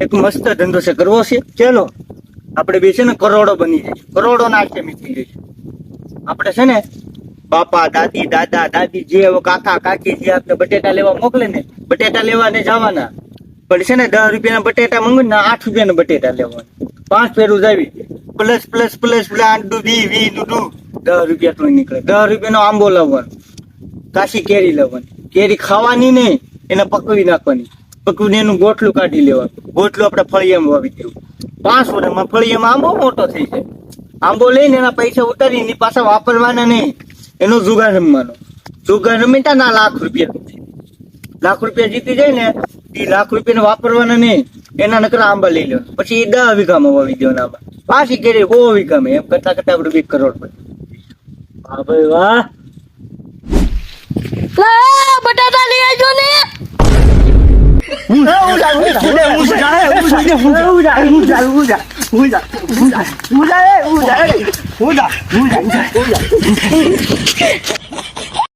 એક મસ્ત ધંધો છે, કરવો છે. ચલો આપણે બે છે ને કરોડો બની જઈશું, કરોડો ના આશેમી થઈ જઈશું. આપણે છે ને બાપા દાદી દાદા દાદી જે કાકા કાકી જે આપણે બટેટા લેવા મોકલે ને, બટેટા લેવા ને જવાના. પણ છે ને 10 રૂપિયાના બટેટા મંગુ ને 8 રૂપિયાના બટેટા લેવાના. 5 ફેરું જાવી પ્લસ પ્લસ પ્લસ પ્લસ 10 રૂપિયા તો નીકળે. 10 રૂપિયાનો આંબો લાવવાનો, કાશી કેરી લાવવાની. કેરી ખાવાની નહીં, એને પકવી નાખવાની. પકવીને એનું ગોટલું કાઢી લેવાનું. ગોટલું આપણે ફળિયામાં વાવી દેવું. 5 વર્ષમાં ફળિયામાં આંબો મોટો થઈ જાય. આંબો લઈને એના પૈસા ઉતારીને પાછા વાપરવાના નહીં, એનો જુગાર રમવાનો. જુગાર રમીતા ના લાખ રૂપિયા જીતી જાય ને, એ લાખ રૂપિયા વાપરવાના નહીં, એના નકરા આંબા લઈ લેવાના. પછી એ 10 વીઘામાં વાવી દેવાના આંબા. પાછી કેરી 100 વીઘામાં. એમ કરતા કરતા આપણે 2 કરોડ પડે. વાહ ભાઈ વાહ. બટાટા લઈ આવજો ને. હું